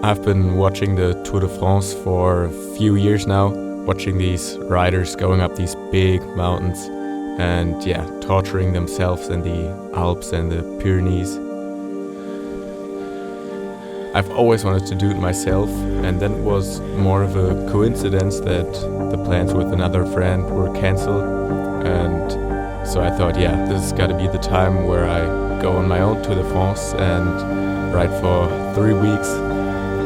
I've been watching the Tour de France for a few years now, watching these riders going up these big mountains and torturing themselves in the Alps and the Pyrenees. I've always wanted to do it myself, and then it was more of a coincidence that the plans with another friend were cancelled, and so I thought, this has got to be the time where I go on my own Tour de France and ride for 3 weeks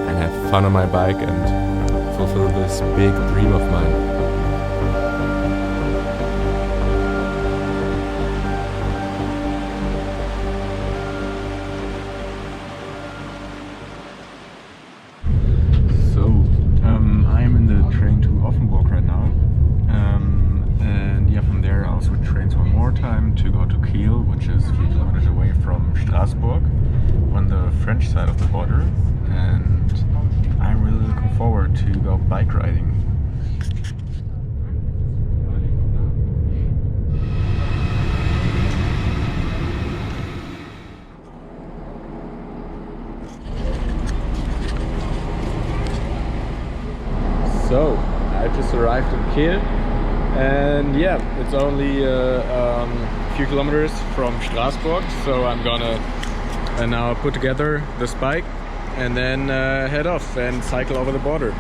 and have fun on my bike and fulfill this big dream of mine. I'm in the train to Offenburg right now, and from there I also trains one more time to go to Kiel, which is a few kilometers away from Strasbourg on the French side of the border, and I'm really looking forward to go bike riding. So, I just arrived in Kiel, and it's only a few kilometers from Strasbourg, so I'm gonna now put together this bike and then head off and cycle over the border.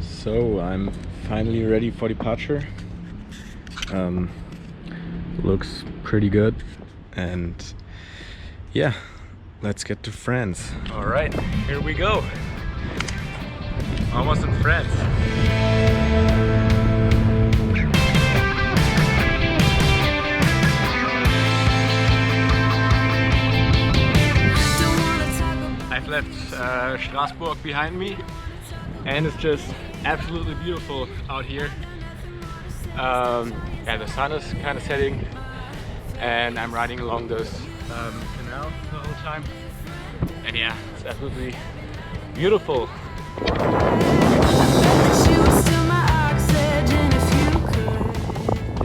So I'm finally ready for departure. Looks pretty good, and let's get to France. All right, here we go. Almost in France. I've left Strasbourg behind me, and it's just absolutely beautiful out here. The sun is kind of setting, and I'm riding along this canal the whole time, and it's absolutely beautiful.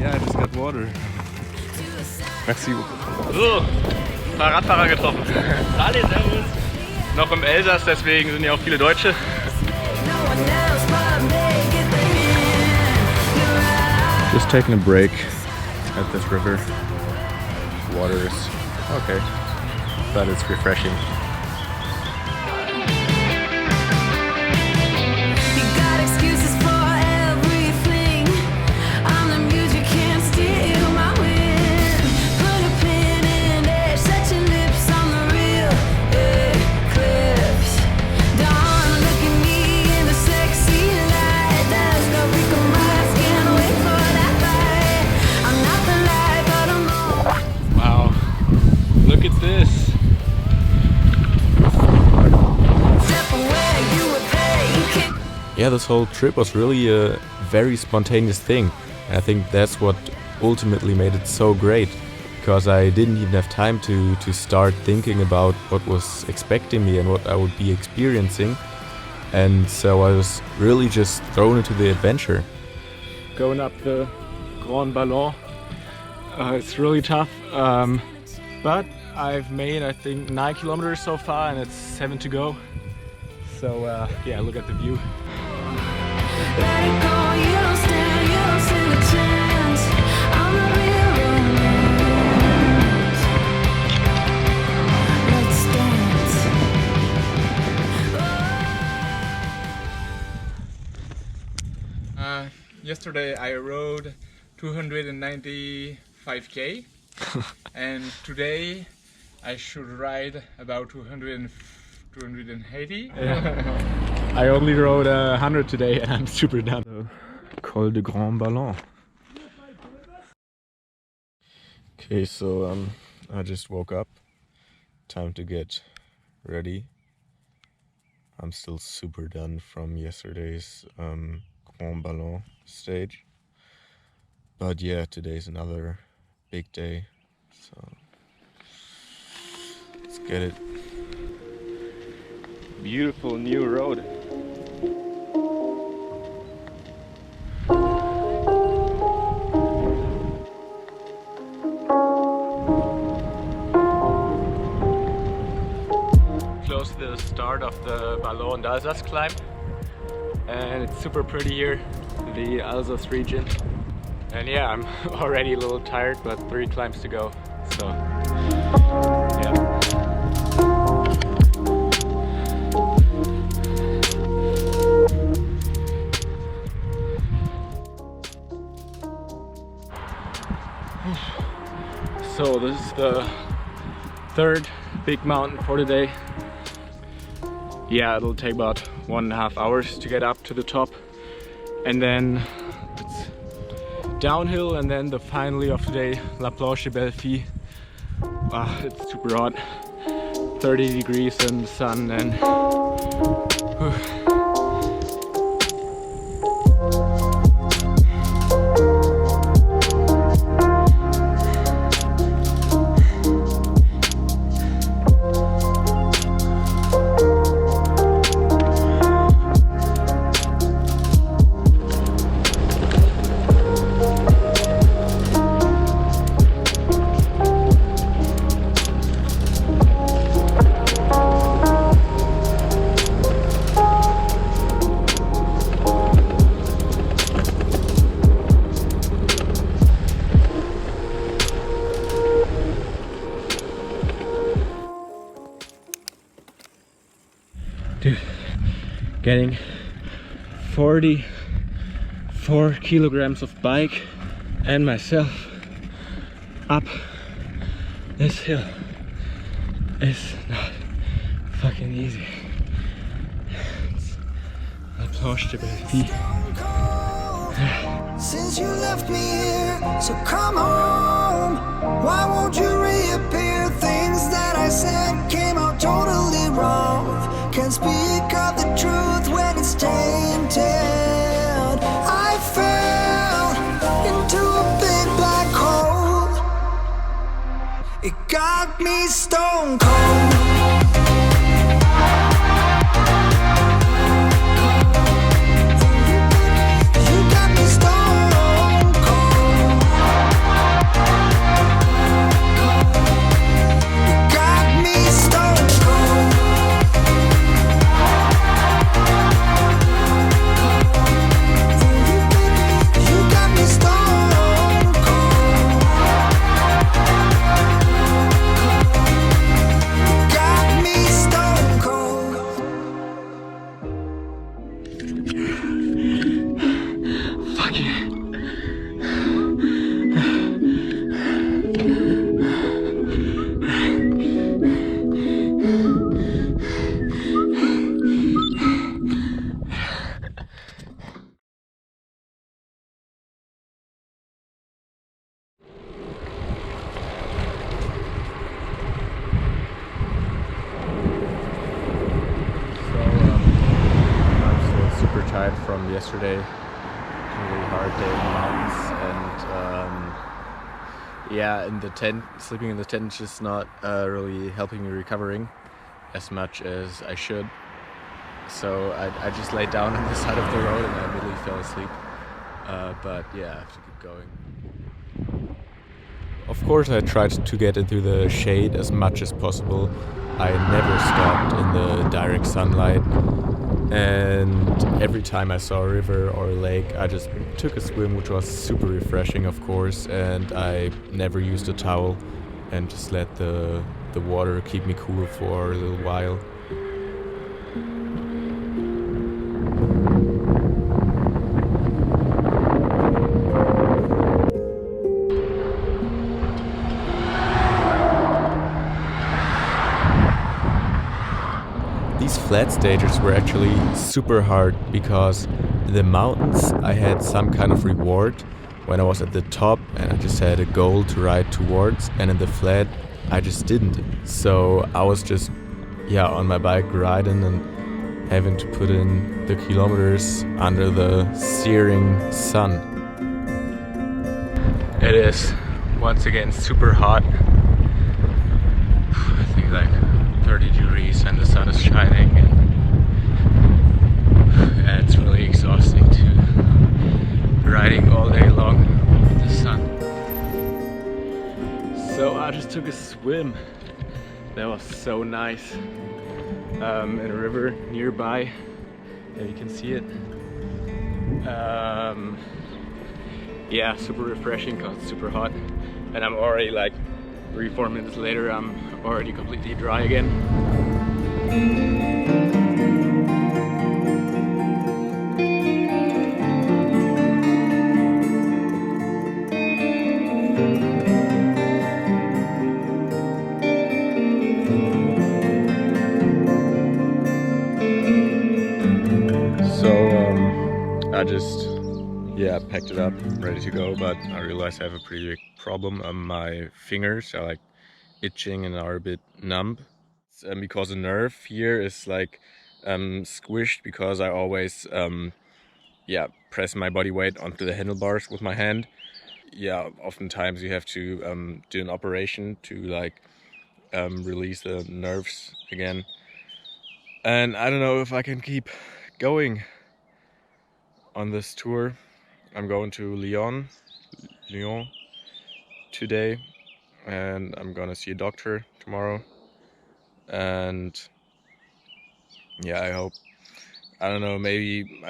I just got water. Merci beaucoup. So, Fahrradfahrer getroffen. Hallo, servus. Noch im Elsass, deswegen sind ja auch viele Deutsche. Just taking a break at this river. Water is okay, but it's refreshing. This whole trip was really a very spontaneous thing. And I think that's what ultimately made it so great, because I didn't even have time to start thinking about what was expecting me and what I would be experiencing. And so I was really just thrown into the adventure. Going up the Grande Ballon, it's really tough, but I've made, I think, 9 kilometers so far, and it's 7 to go. So look at the view. Let it go, you don't stand a chance. I'm the real romance. Let's dance. Yesterday I rode 295k and today I should ride about 280. I only rode 100 today and I'm super done. Col de Grand Ballon. Okay, so I just woke up. Time to get ready. I'm still super done from yesterday's Grand Ballon stage. But today's another big day. So let's get it. Beautiful new road. Ballon and Alsace climb, and it's super pretty here, the Alsace region. And yeah, I'm already a little tired, but 3 climbs to go, so yeah. So this is the 3rd big mountain for the day. Yeah, it'll take about 1.5 hours to get up to the top, and then it's downhill, and then the finale of the day, La Planche Belle. It's super hot, 30 degrees in the sun, and dude, getting 44 kilograms of bike and myself up this hill is not fucking easy. It's La Planche de Belle. Since you left me here, so come home. Why won't you reappear? Things that I said came out totally wrong. Can't speak of the truth when it's tainted. I fell into a big black hole. It got me stone cold. Tired from yesterday, really hard day in the mountains, and yeah, in the tent, sleeping in the tent is just not really helping me recovering as much as I should. So I just laid down on the side of the road and I immediately fell asleep. But yeah, I have to keep going. Of course, I tried to get into the shade as much as possible. I never stopped in the direct sunlight. And every time I saw a river or a lake, I just took a swim, which was super refreshing, of course, and I never used a towel and just let the water keep me cool for a little while. These flat stages were actually super hard because in the mountains I had some kind of reward when I was at the top and I just had a goal to ride towards, and in the flat I just didn't. So I was just on my bike riding and having to put in the kilometers under the searing sun. It is once again super hot. I think like 30 degrees and the sun is shining, and it's really exhausting too, riding all day long in the sun. So I just took a swim. That was so nice. in a river nearby. And you can see it. Yeah, super refreshing because it's super hot. And I'm already like 3-4 minutes later, I'm already completely dry again. I just packed it up, ready to go, but I realized I have a pretty big problem. My fingers are like itching and are a bit numb. It's, because the nerve here is like squished because I always press my body weight onto the handlebars with my hand. Yeah, oftentimes you have to do an operation to like release the nerves again. And I don't know if I can keep going on this tour. I'm going to Lyon today, and I'm gonna see a doctor tomorrow. And yeah, I don't know, maybe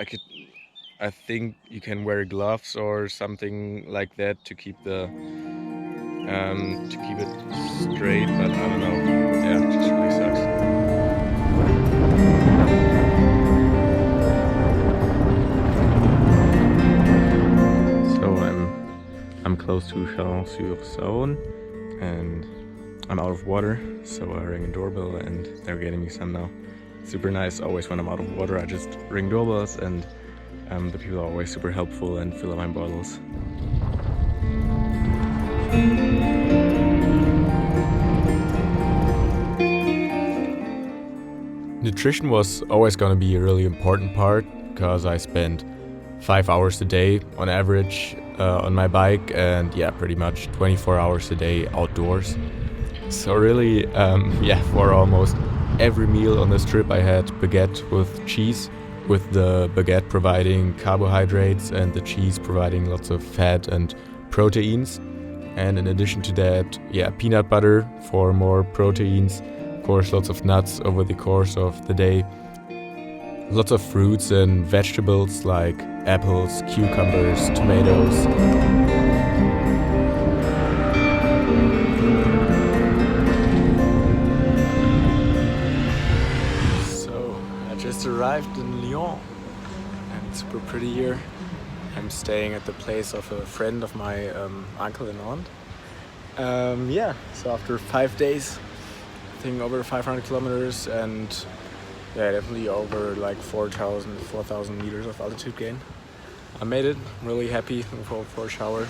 I think you can wear gloves or something like that to keep it straight, but I don't know. Yeah, it just really sucks. I'm close to Chalon-sur-Saône and I'm out of water, so I rang a doorbell and they're getting me some now. Super nice. Always when I'm out of water I just ring doorbells and the people are always super helpful and fill up my bottles. Nutrition was always going to be a really important part because I spent 5 hours a day on average on my bike, and pretty much 24 hours a day outdoors. So really, for almost every meal on this trip I had baguette with cheese, with the baguette providing carbohydrates and the cheese providing lots of fat and proteins. And in addition to that, peanut butter for more proteins, of course lots of nuts over the course of the day. Lots of fruits and vegetables like apples, cucumbers, tomatoes. So I just arrived in Lyon and it's super pretty here. I'm staying at the place of a friend of my uncle and aunt. So after 5 days, I think over 500 kilometers and definitely over like 4,000 meters of altitude gain. I made it. I'm really happy. Looking forward for a shower.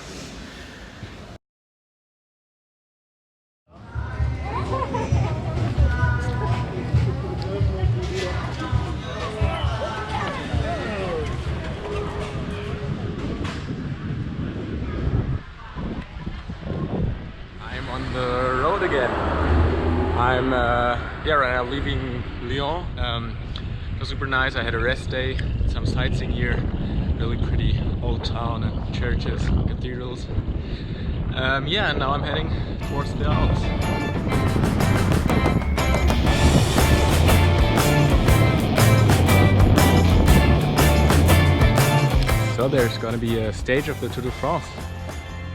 I'm on the road again. I'm right now leaving Lyon. It was super nice. I had a rest day, some sightseeing here, really pretty old town and churches, cathedrals. And now I'm heading towards the Alps. So there's gonna be a stage of the Tour de France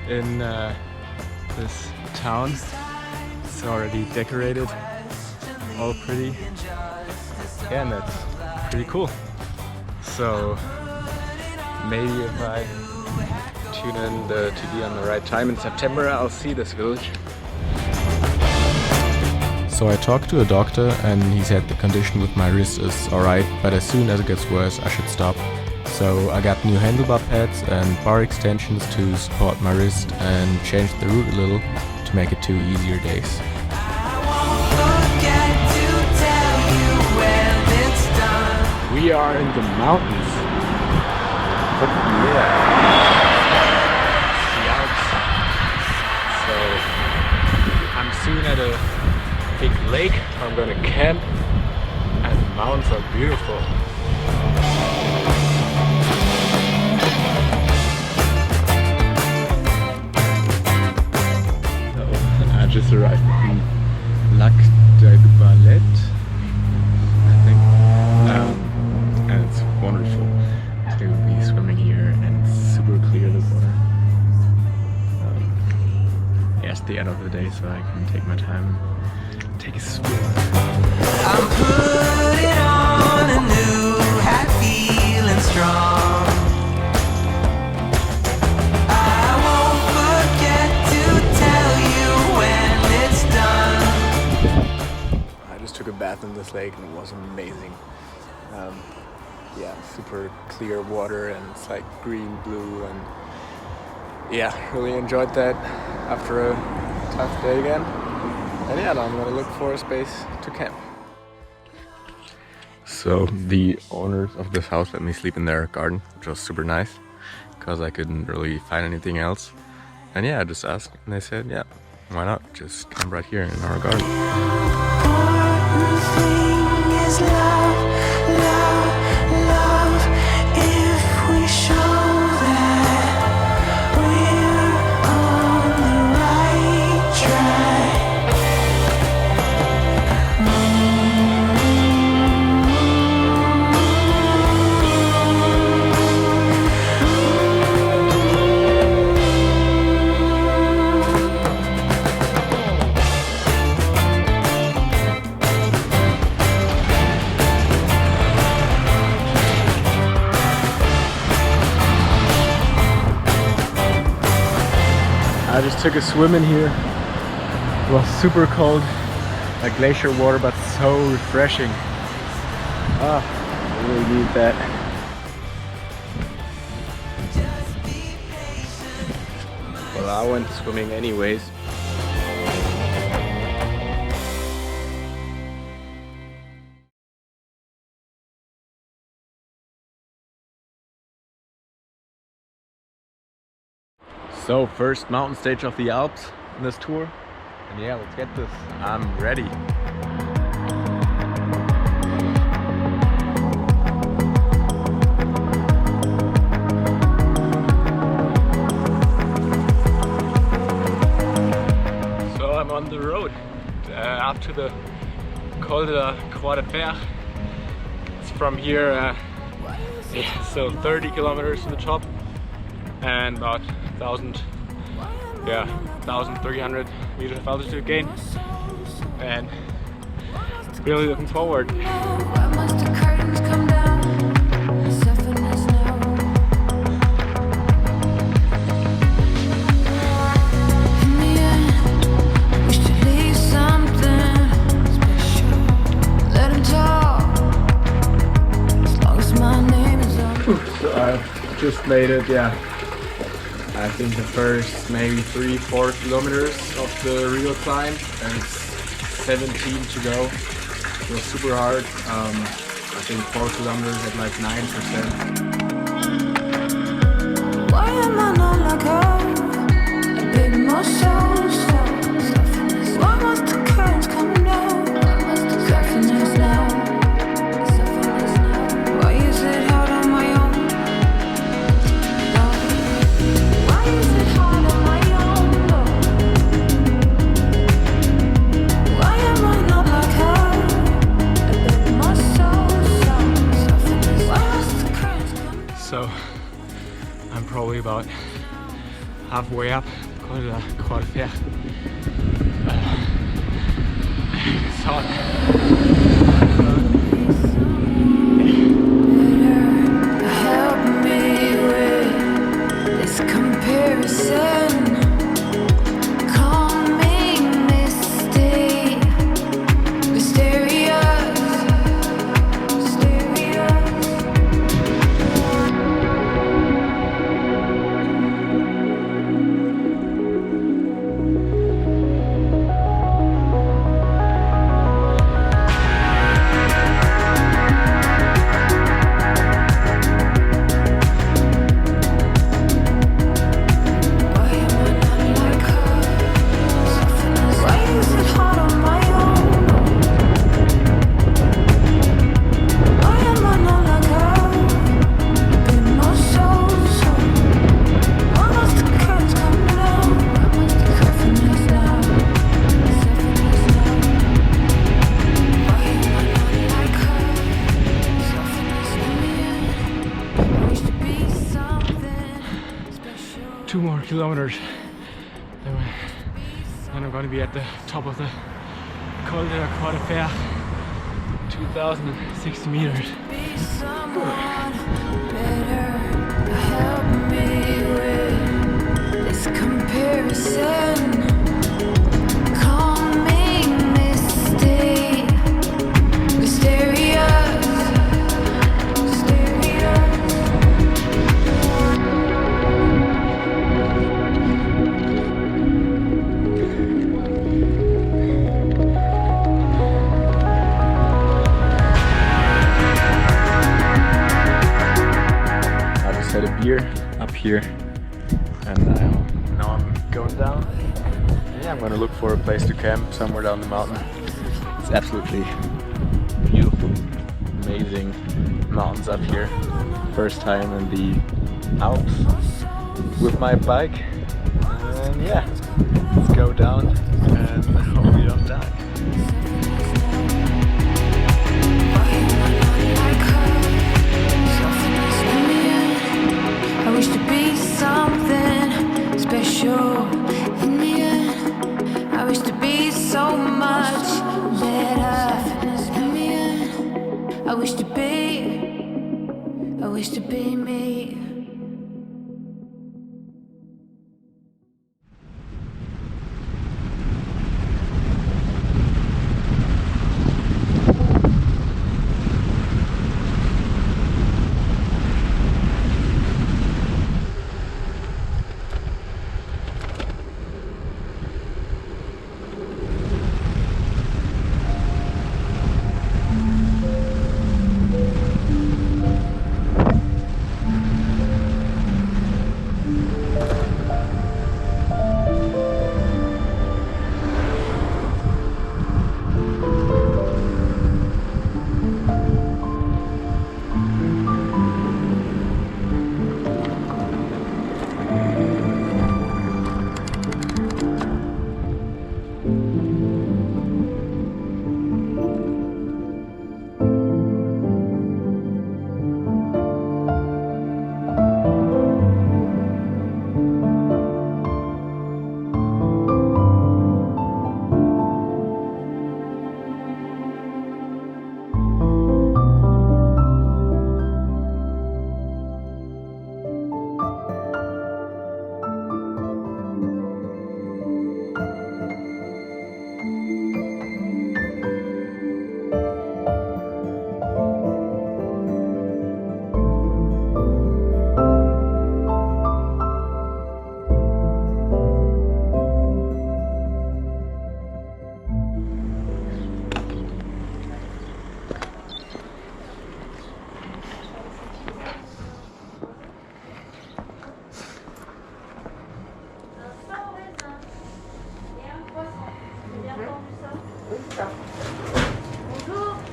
in this town. It's already decorated, all pretty. And that's pretty cool. So maybe if I tune in the TV on the right time in September, I'll see this village. So I talked to a doctor and he said the condition with my wrist is alright, but as soon as it gets worse I should stop. So I got new handlebar pads and bar extensions to support my wrist and changed the route a little to make it 2 easier days. We are in the mountains. But the Alps. So I'm soon at a big lake. I'm gonna camp, and the mountains are beautiful. So I just arrived in Lac de Ballon. the end of the day, so I can take my time and take a swim. I'm putting on a new hat, feeling strong. I won't forget to tell you when it's done. I just took a bath in this lake and it was amazing. Yeah, super clear water and it's like green, blue, and yeah, really enjoyed that after a tough day again. And yeah, now I'm gonna look for a space to camp. So the owners of this house let me sleep in their garden, which was super nice because I couldn't really find anything else. And yeah, I just asked and they said, yeah, why not? Just camp right here in our garden. I just took a swim in here. It was super cold, like glacier water, but so refreshing. Ah, I really need that. Well, I went swimming anyways. So, first mountain stage of the Alps in this tour. And yeah, let's get this. I'm ready. So I'm on the road up to the Col de Croix. It's from here, so 30 kilometers to the top and about 1,300 meters of altitude gain, and really looking forward. So I just made it, yeah. I think the first maybe 3-4 kilometers of the real climb, and it's 17 to go. It was super hard. I think 4 kilometers at like 9%. Why am I not like her? A bit more soul, why must the curtains come down? Sufferings now. Why is it hard on my own? So I'm probably about halfway up Col de Croix. It's hot. Help me with this comparison. Calming misty, mysterious. Two more kilometers, then I'm going to be at the top of the Col de la Croix de Fer, 2,060 meters. Be someone better. Help me with this comparison. Calming mysterious. Had a beer up here, and now I'm going down. Yeah, I'm gonna look for a place to camp somewhere down the mountain. It's absolutely beautiful, amazing mountains up here. First time in the Alps with my bike, and yeah, let's go down and hope we don't die. I wish to be something special in the end. I wish to be so much better in the end. I wish to be me.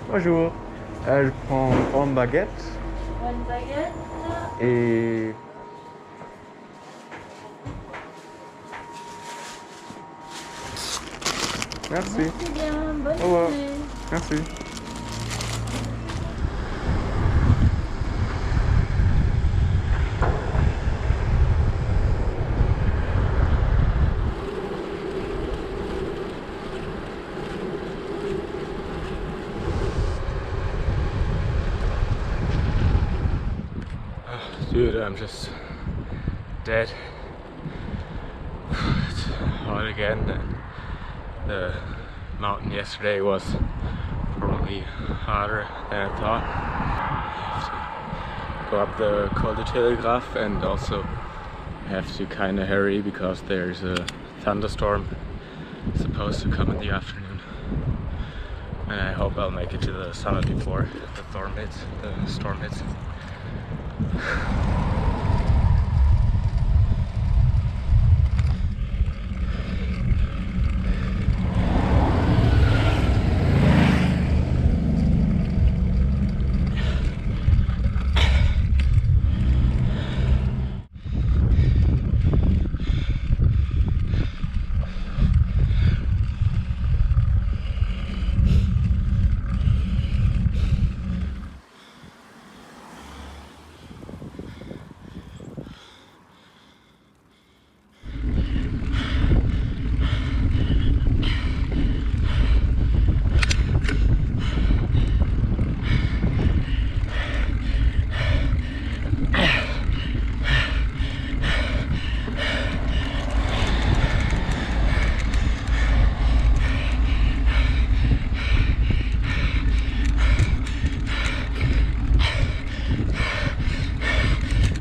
Bonjour, je prends une baguette. Une baguette. Et merci. Merci bien, bonne Au revoir. journée. Merci. Dude, I'm just dead. It's hot again, and the mountain yesterday was probably harder than I thought. I have to go up the Col de Télégraphe, and also have to kind of hurry because there's a thunderstorm supposed to come in the afternoon. And I hope I'll make it to the summit before the storm hits.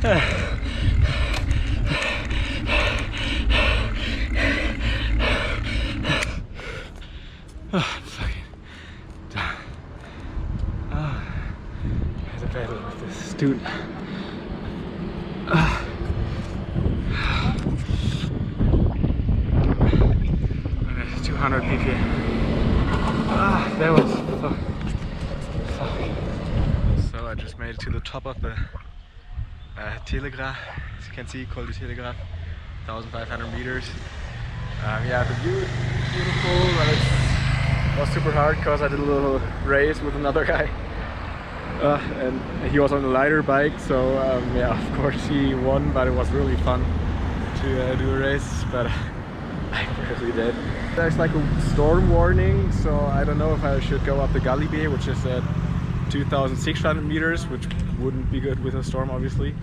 I'm fucking done. I had a battle with this dude. And it's 200 ppm. That was fuck. So I just made it to the top of the Télégraphe, as you can see, called the Télégraphe, 1,500 meters. Yeah, the view is beautiful, but it was super hard because I did a little race with another guy. And he was on a lighter bike, so yeah, of course he won, but it was really fun to do a race, but I barely did. There's like a storm warning, so I don't know if I should go up the Galibier, which is at 2,600 meters, which wouldn't be good with a storm, obviously.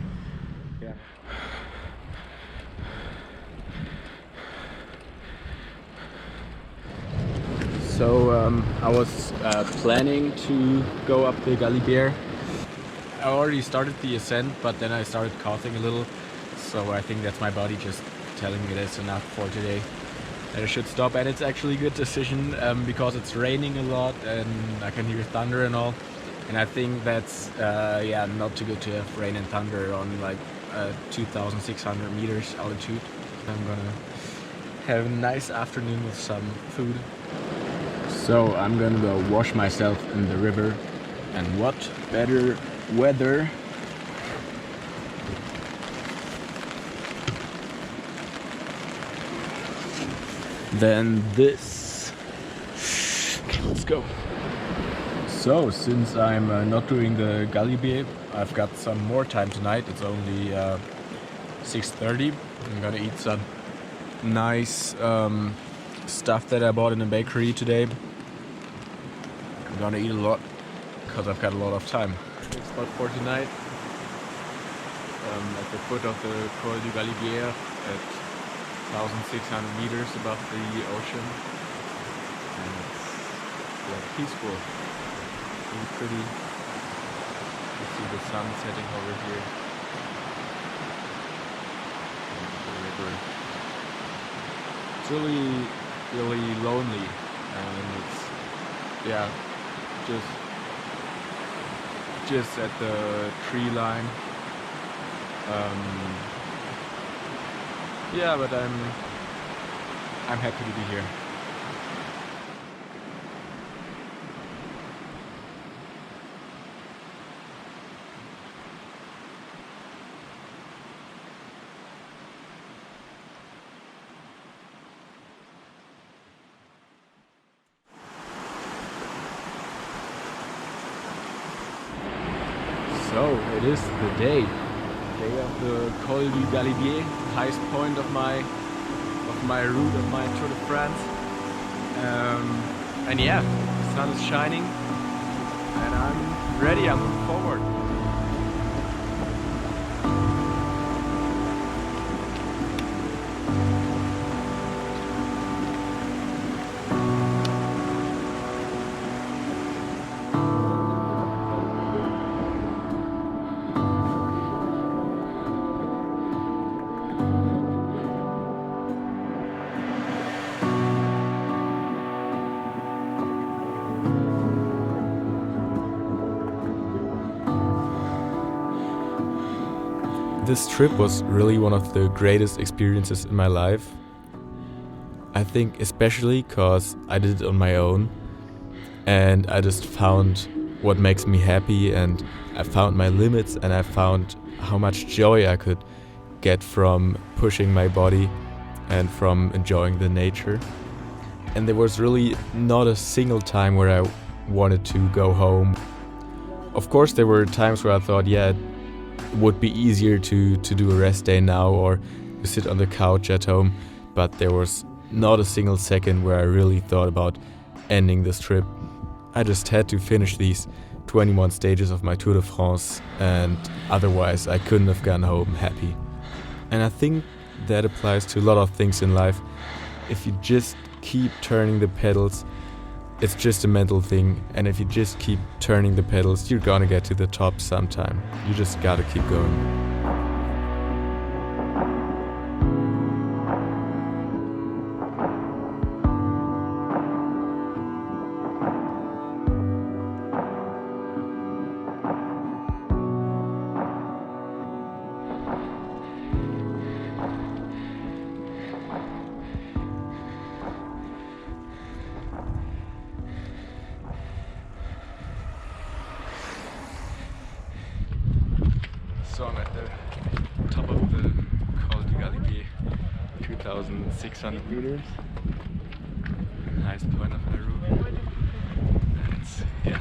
Yeah. So I was planning to go up the Galibier. I already started the ascent, but then I started coughing a little, so I think that's my body just telling me that's enough for today, that I should stop. And it's actually a good decision because it's raining a lot and I can hear thunder and all, and I think that's yeah, not too good to have rain and thunder on like 2,600 meters altitude. I'm gonna have a nice afternoon with some food. So I'm gonna go wash myself in the river, and what better weather than this. Okay, let's go. So since I'm not doing the Galibier, I've got some more time tonight. It's only 6:30. I'm gonna eat some nice stuff that I bought in the bakery today. I'm gonna eat a lot because I've got a lot of time. It's spot for tonight at the foot of the Col du Galibier at 1,600 meters above the ocean, and it's yeah, peaceful, really pretty. You see the sun setting over here and the river. It's really lonely, and it's yeah, just at the tree line. Yeah, but I'm happy to be here. So it is the day of the Col du Galibier, highest point of my route of my Tour de France. And yeah, the sun is shining, and I'm ready. I'm moving forward. This trip was really one of the greatest experiences in my life. I think especially because I did it on my own, and I just found what makes me happy, and I found my limits, and I found how much joy I could get from pushing my body and from enjoying the nature. And there was really not a single time where I wanted to go home. Of course there were times where I thought, yeah, it would be easier to do a rest day now or to sit on the couch at home, but there was not a single second where I really thought about ending this trip. I just had to finish these 21 stages of my Tour de France, and otherwise I couldn't have gone home happy. And I think that applies to a lot of things in life. If you just keep turning the pedals, it's just a mental thing, and if you just keep turning the pedals, you're gonna get to the top sometime. You just gotta keep going. So I'm at the top of the Col du Galibier, 2,600 meters. Highest point of my route. And it's, yeah,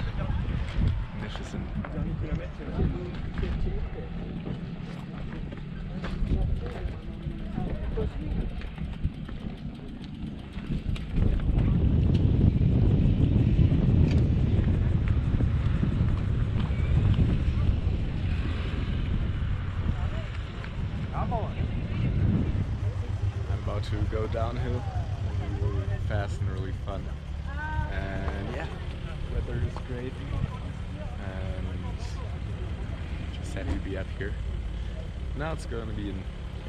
magnificent. I'm about to go downhill. Really fast and really fun. And yeah, weather is great. And just happy to be up here. Now it's going to be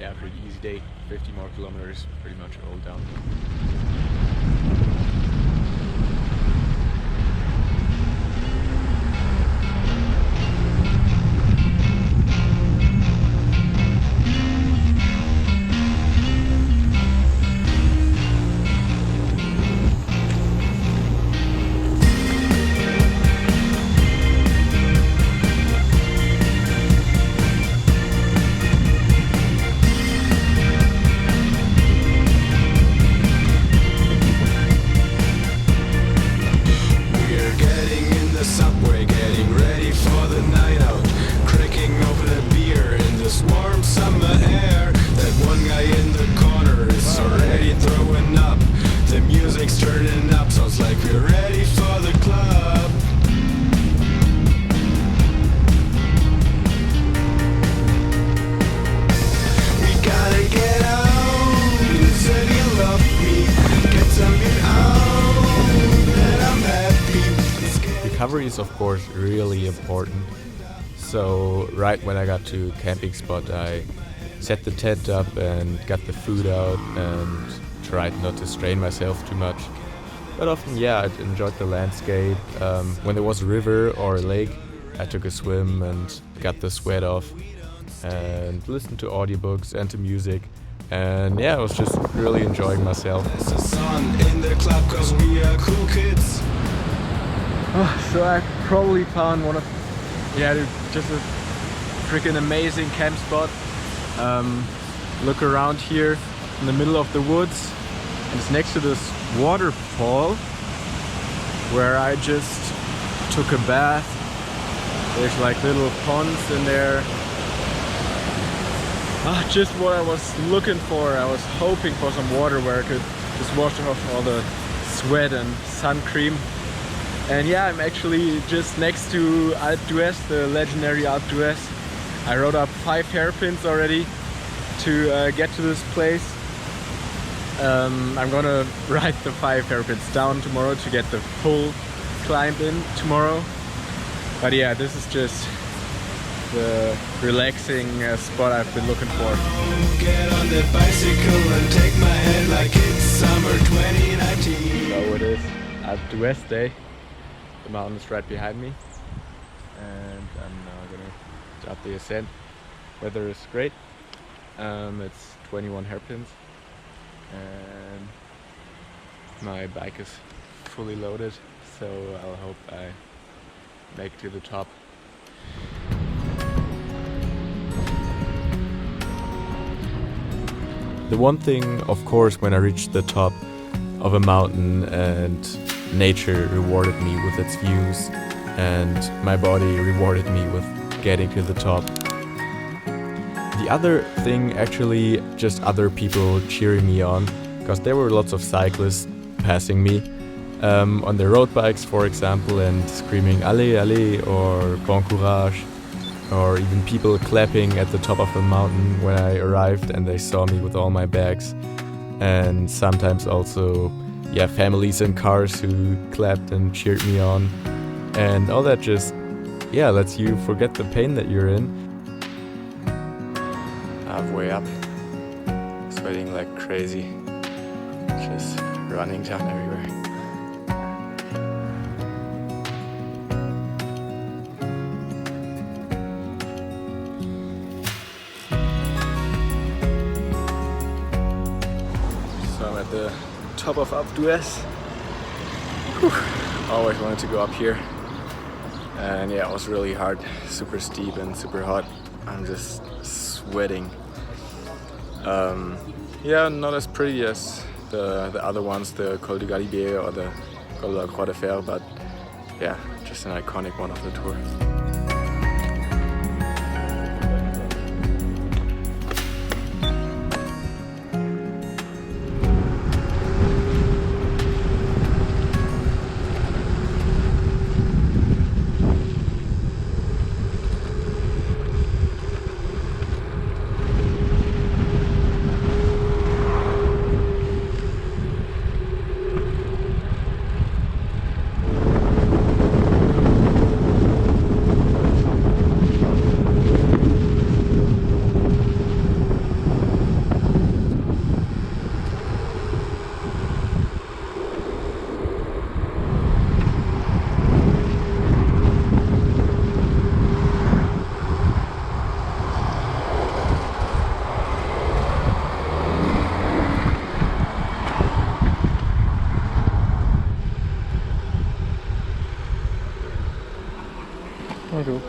a pretty easy day. 50 more kilometers, pretty much all downhill. Recovery is of course really important. So right when I got to camping spot, I set the tent up and got the food out and tried not to strain myself too much. But often, yeah, I enjoyed the landscape. When there was a river or a lake, I took a swim and got the sweat off and listened to audiobooks and to music. And yeah, I was just really enjoying myself. There's a sun in the club 'cause we are cool kids. So I probably found one of, just a freaking amazing camp spot. Look around here in the middle of the woods, and it's next to this waterfall where I just took a bath. There's like little ponds in there. Just what I was looking for. I was hoping for some water where I could just wash off all the sweat and sun cream. And yeah, I'm actually just next to Alpe d'Huez, the legendary Alpe d'Huez. I rode up 5 hairpins already to get to this place. I'm gonna ride the 5 hairpins down tomorrow to get the full climb in tomorrow. But yeah, this is just the relaxing spot I've been looking for. Get on the bicycle and take my hand like it's summer 2019. So it is Alpe d'Huez day. The mountain is right behind me, and I'm now gonna start the ascent. Weather is great. It's 21 hairpins, and my bike is fully loaded, so I'll hope I make it to the top. The one thing, of course, when I reached the top of a mountain and nature rewarded me with its views and my body rewarded me with getting to the top. The other thing, actually, just other people cheering me on, because there were lots of cyclists passing me on their road bikes, for example, and screaming "Allez, allez" or "Bon courage," or even people clapping at the top of the mountain when I arrived and they saw me with all my bags. And sometimes also families in cars who clapped and cheered me on, and all that just lets you forget the pain that you're in. Halfway up, sweating like crazy, just running down everywhere. So I'm at the top of Alpe d'Huez. Always wanted to go up here. And yeah, it was really hard, super steep and super hot. I'm just sweating. Yeah, not as pretty as the other ones, the Col de Galibier or the Col de la Croix de Fer, but yeah, just an iconic one of the tour. Bonjour.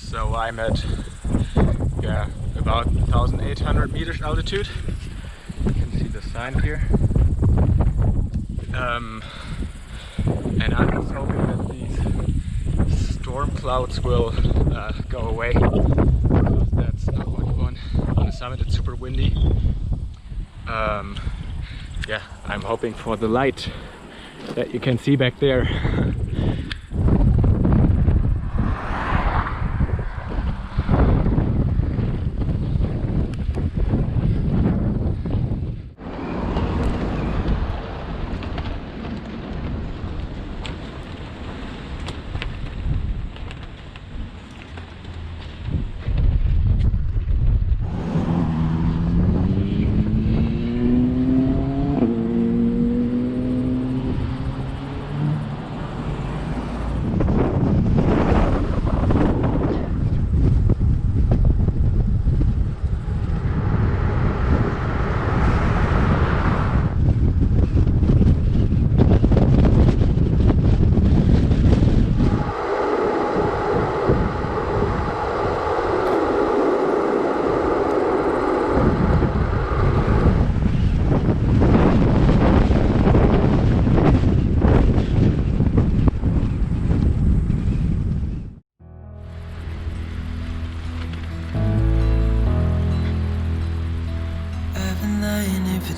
So I'm at about 1,800 meters altitude. You can see the sign here. And I'm just hoping that these storm clouds will go away, because that's not what you want on the summit. It's super windy. Yeah, I'm hoping for the light that you can see back there.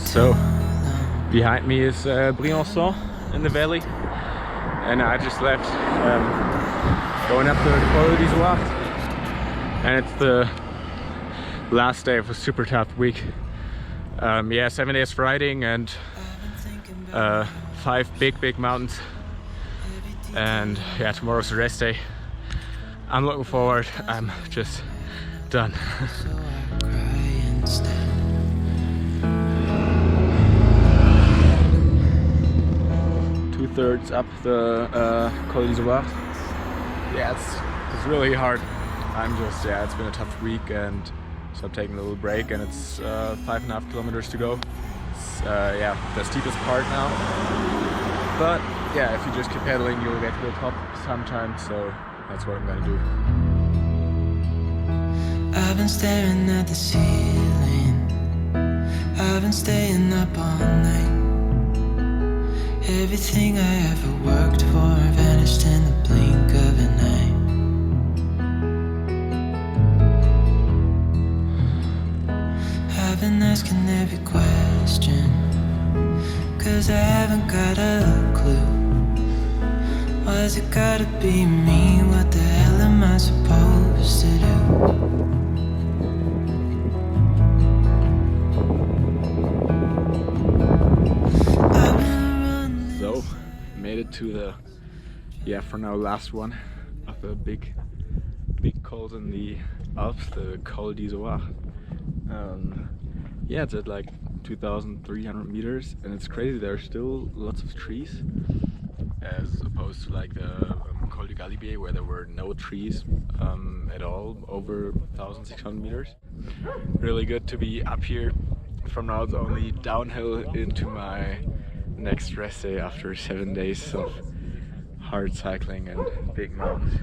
So behind me is Briançon in the valley, and I just left going up the Col d'Isoire, and it's the last day of a super tough week. Yeah, 7 days riding and 5 big mountains, and yeah, tomorrow's the rest day. I'm looking forward. I'm just done. 2/3 up the Col d'Isoire, yeah, it's really hard. It's been a tough week, and so I'm taking a little break, and it's 5.5 kilometers to go. It's the steepest part now. But yeah, if you just keep pedaling, you'll get to the top sometime, so that's what I'm gonna do. I've been staring at the ceiling. I've been staying up all night. Everything I ever worked for vanished in the blink of an eye. I've been asking every question, 'cause I haven't got a clue. Why's it gotta be me? What the hell am I supposed to do? So, made it to the, for now, last one of the big cols in the Alps, the Col d'Izoard. It's at like 2,300 meters, and it's crazy. There are still lots of trees, as opposed to like the Col de Galibier, where there were no trees at all over 1,600 meters. Really good to be up here. From now it's only downhill into my next rest day after 7 days of hard cycling and big mountains.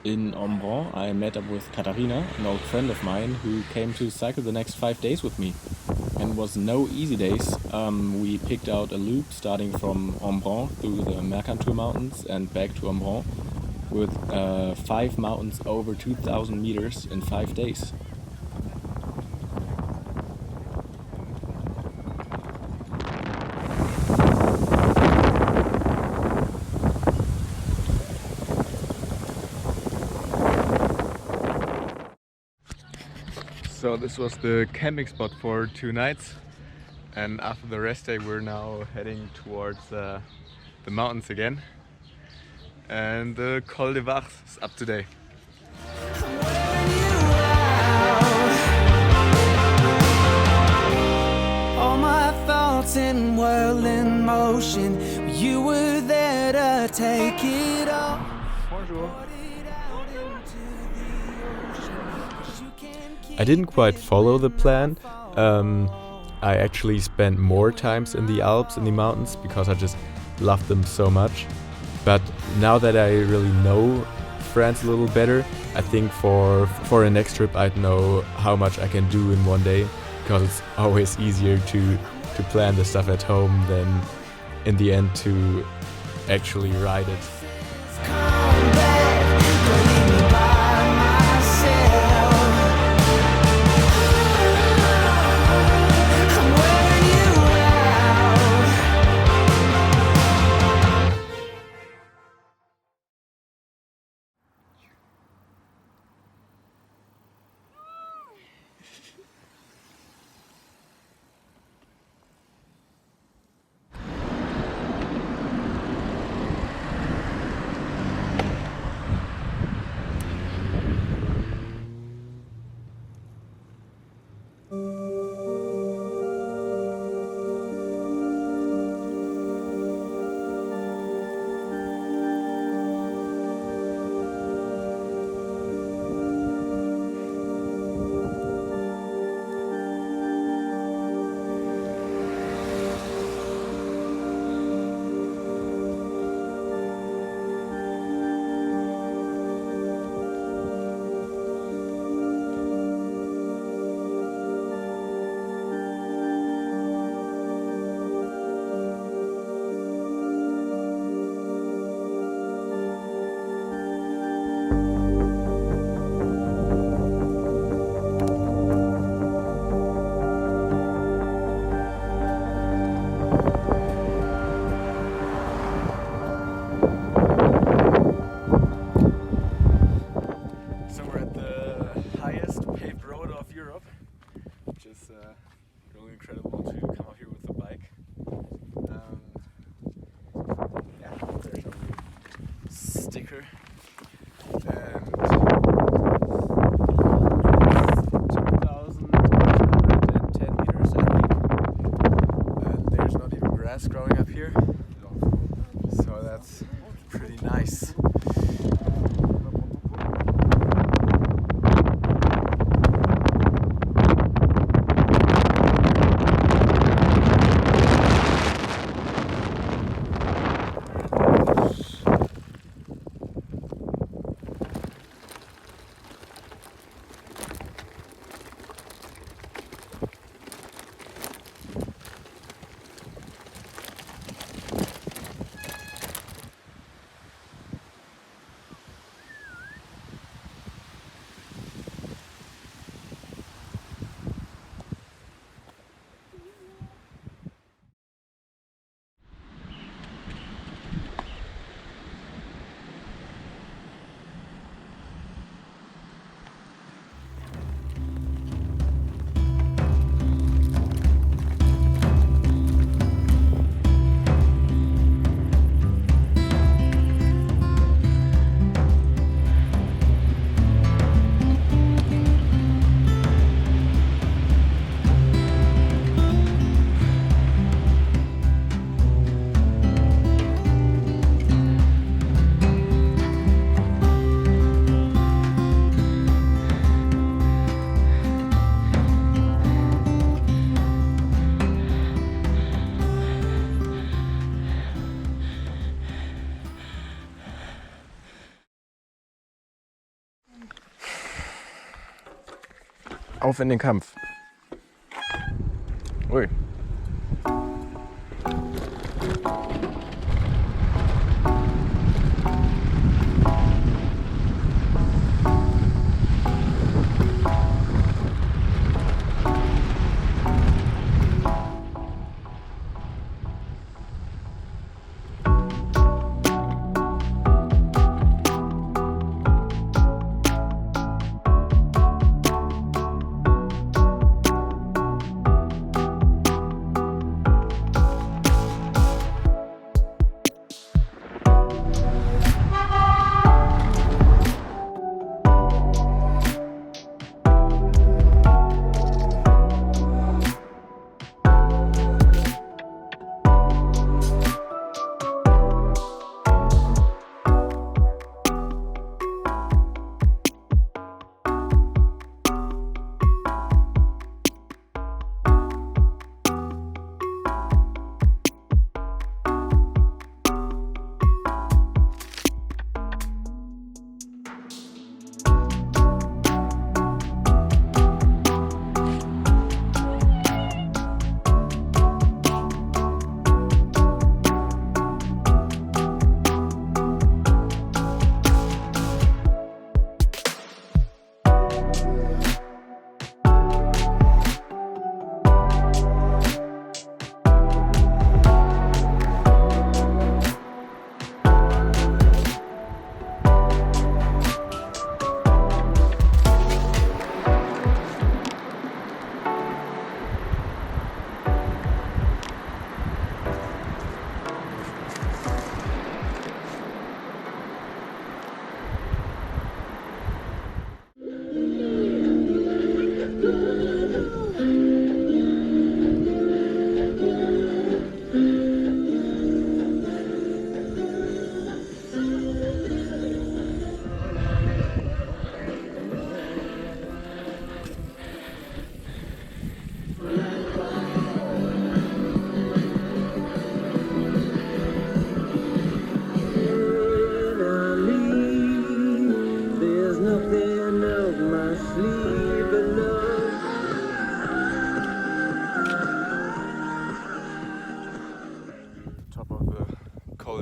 In Embrun, I met up with Katharina, an old friend of mine, who came to cycle the next 5 days with me. And it was no easy days. We picked out a loop starting from Embrun through the Mercantour mountains and back to Embrun with 5 mountains over 2,000 meters in 5 days. So this was the camping spot for 2 nights, and after the rest day we're now heading towards the mountains again, and the Col de Vars is up today. All my thoughts in whirling motion, you were there to take it all. Bonjour. I didn't quite follow the plan. I actually spent more times in the Alps, in the mountains, because I just love them so much. But now that I really know France a little better, I think for a next trip I'd know how much I can do in one day, because it's always easier to plan the stuff at home than in the end to actually ride it. Come back, don't leave me by myself. I'm wearing you out. Really incredible to come out here with the bike. There's a sticker, and 2,810 meters, I think. And there's not even grass growing up here, so that's pretty nice. Auf in den Kampf. Ui.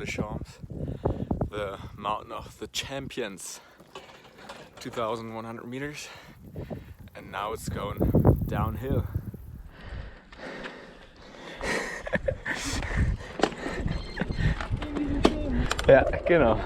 de Champs, the mountain of the champions, 2,100 meters, and now it's going downhill. Ja, genau.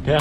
Ja.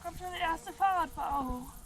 Kommt schon der erste Fahrradfahrer hoch.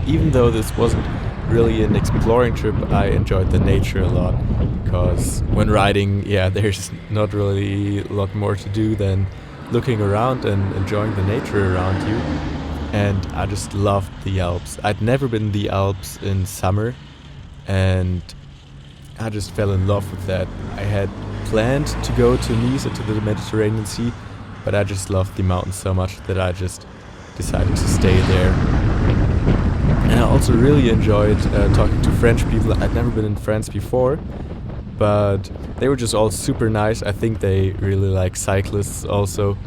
even though this wasn't really an exploring trip, I enjoyed the nature a lot. Because when riding, yeah, there's not really a lot more to do than looking around and enjoying the nature around you. And I just loved the Alps. I'd never been in the Alps in summer, and I just fell in love with that. I had planned to go to Nice and to the Mediterranean Sea, but I just loved the mountains so much that I just decided to stay there. And I also really enjoyed talking to French people. I'd never been in France before, but they were just all super nice. I think they really like cyclists also,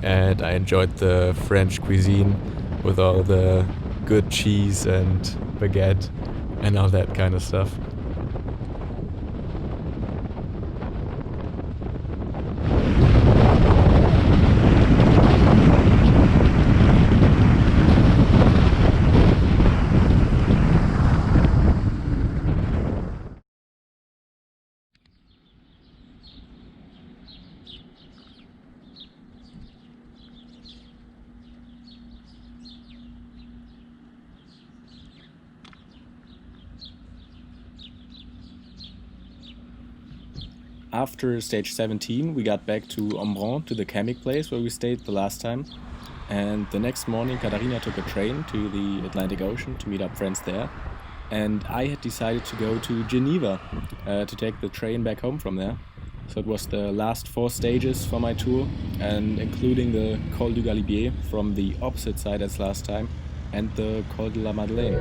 and I enjoyed the French cuisine with all the good cheese and baguette and all that kind of stuff. After stage 17, we got back to Embrun, to the camping place where we stayed the last time. And the next morning, Katharina took a train to the Atlantic Ocean to meet up friends there. And I had decided to go to Geneva to take the train back home from there. So it was the last 4 stages for my tour, and including the Col du Galibier from the opposite side as last time, and the Col de la Madeleine.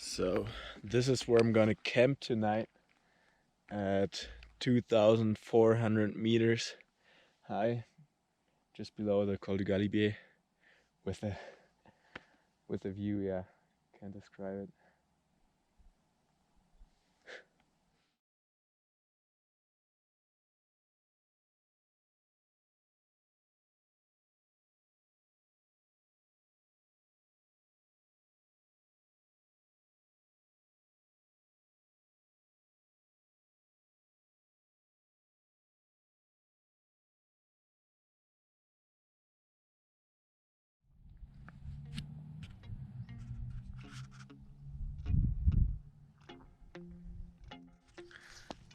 So this is where I'm gonna camp tonight at 2,400 meters high, just below the Col du Galibier, with a view, yeah, can't describe it.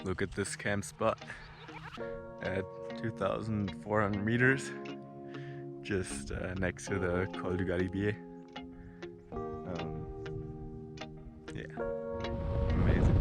Look at this camp spot at 2,400 meters, just next to the Col du Galibier. Yeah, amazing.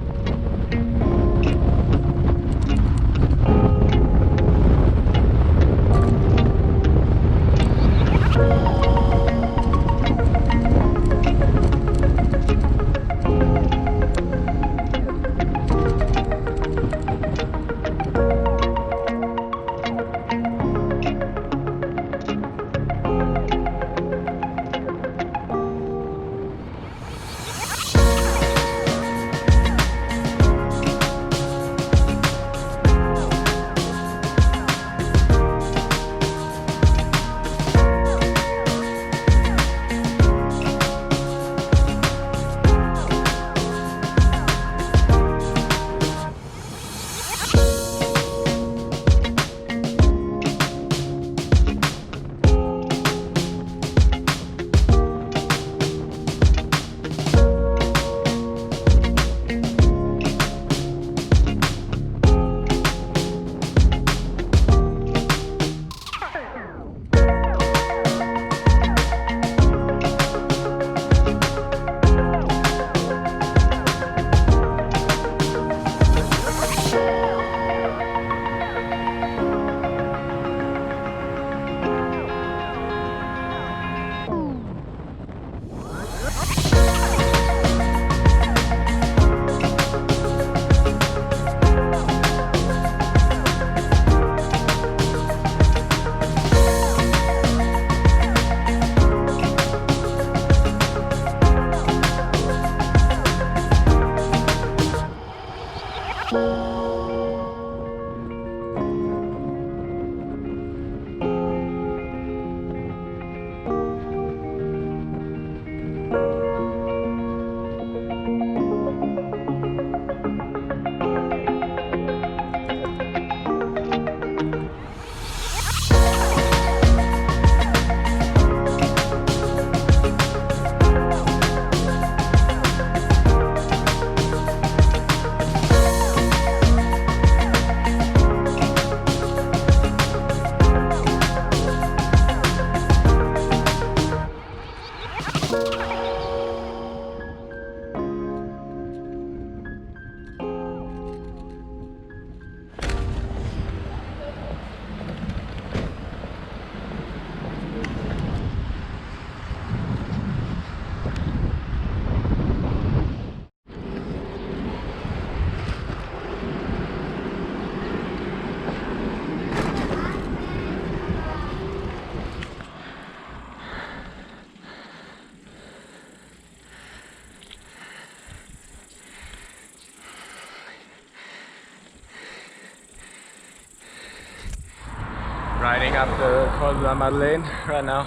riding up the Col de la Madeleine right now.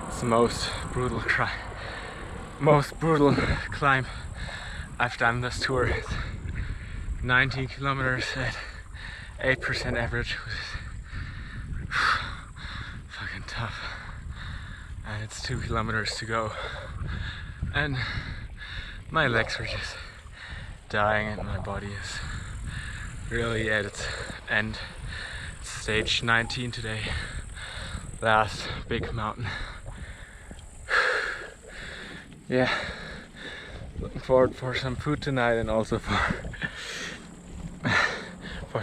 It's the most brutal climb I've done this tour. It's 19 kilometers at 8% average, which is fucking tough. And it's 2 kilometers to go. And my legs are just dying and my body is really at its end. It's stage 19 today. Last big mountain. Yeah. Looking forward for some food tonight and also for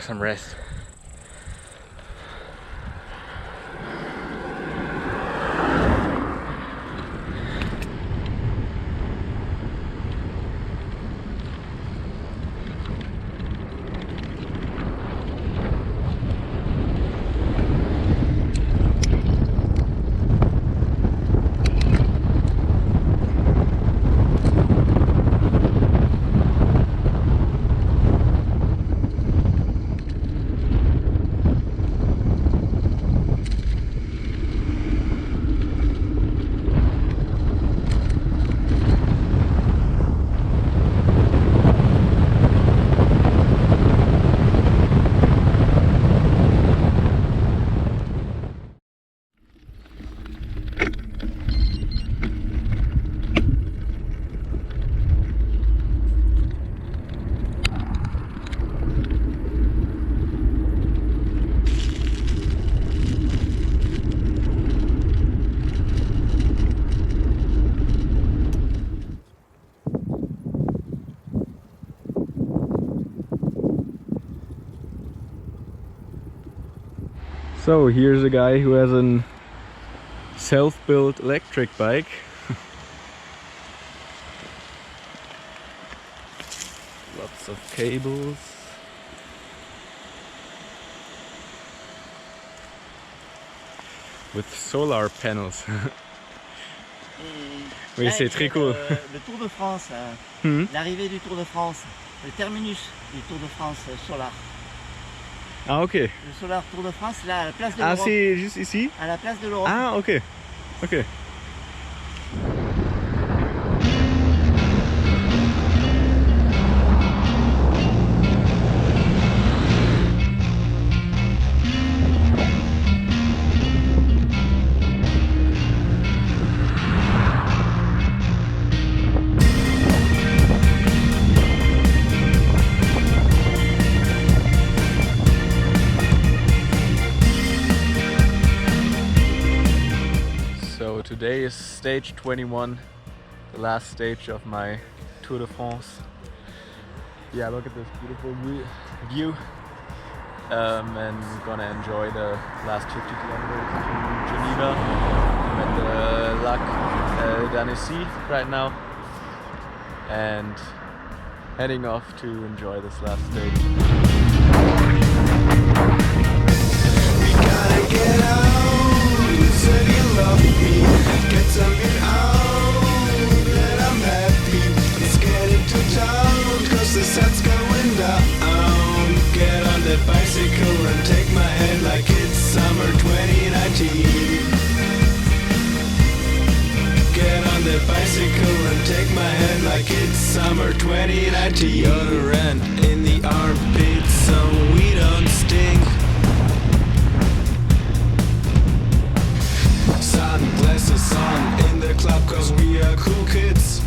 some rest. So here's a guy who has a self-built electric bike. Lots of cables. With solar panels. Oui, c'est très cool. Le Tour de France, l'arrivée du Tour de France, le terminus du Tour de France solar. Ah ok. Le solar Tour de France, là, à la place de l'Europe. Ah c'est juste ici? À la place de l'Europe. Ah ok. Ok. Today is stage 21, the last stage of my Tour de France. Yeah, look at this beautiful view. And we're gonna enjoy the last 50 kilometers to Geneva. I'm at the Lac d'Annecy right now and heading off to enjoy this last stage. We gotta get out, you said you love me. Get something out that I'm happy. Let's get into town, cause the sun's going down. Get on that bicycle and take my hand like it's summer 2019. Get on that bicycle and take my hand like it's summer 2019. Deodorant in the armpits so we don't stink. Sunglasses on in the club cause we are cool kids.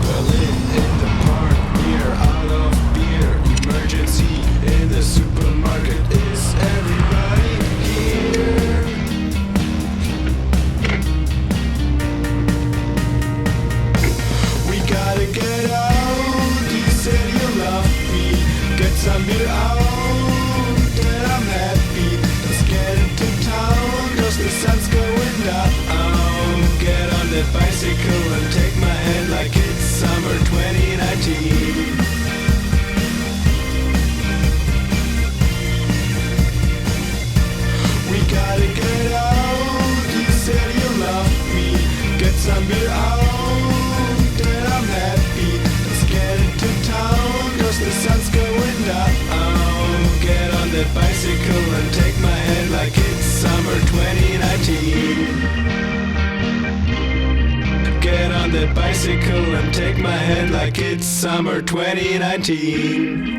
Berlin in the park, we're out of beer. Emergency in the supermarket, is everybody here? We gotta get out, you said you love me. Get some beer out, then I'm happy. Get into town, cause the sun's going down. Get on that bicycle and take my hand like it's summer 2019. We gotta get out, you said you love me. Get some beer out, then I'm happy. Let's get into town, cause the sun's going down. Get on that on the bicycle and take my hand like it's summer 2019.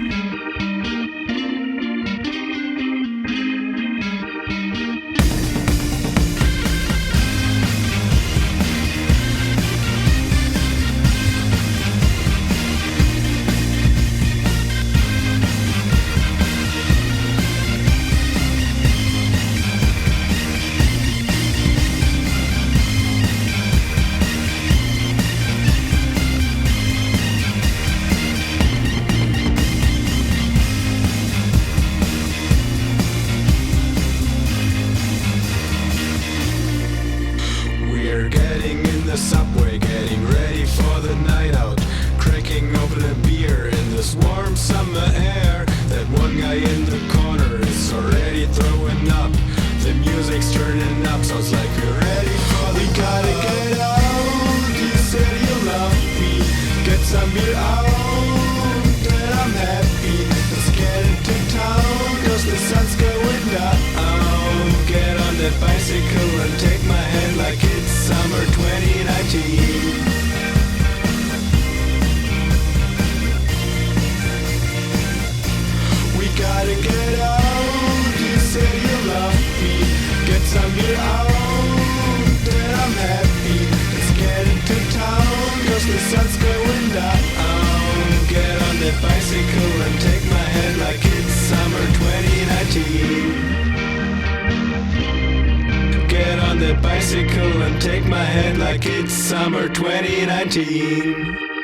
Subway, getting ready for the night out, cracking open a beer in this warm summer air. That one guy in the corner is already throwing up. The music's turning up, sounds like we're ready for the gotta get out. You said you love me, get some beer out, then I'm happy. Let's get into town, cause the sun's going down. Get on that bicycle and take my hand like it's summer 2019. We gotta get out, you said you love me. Get some beer out, then I'm happy. Let's get into town, cause the sun's going down. Get on that bicycle and take my hand like it's summer 2019. Get on that bicycle and take my hand like it's summer 2019.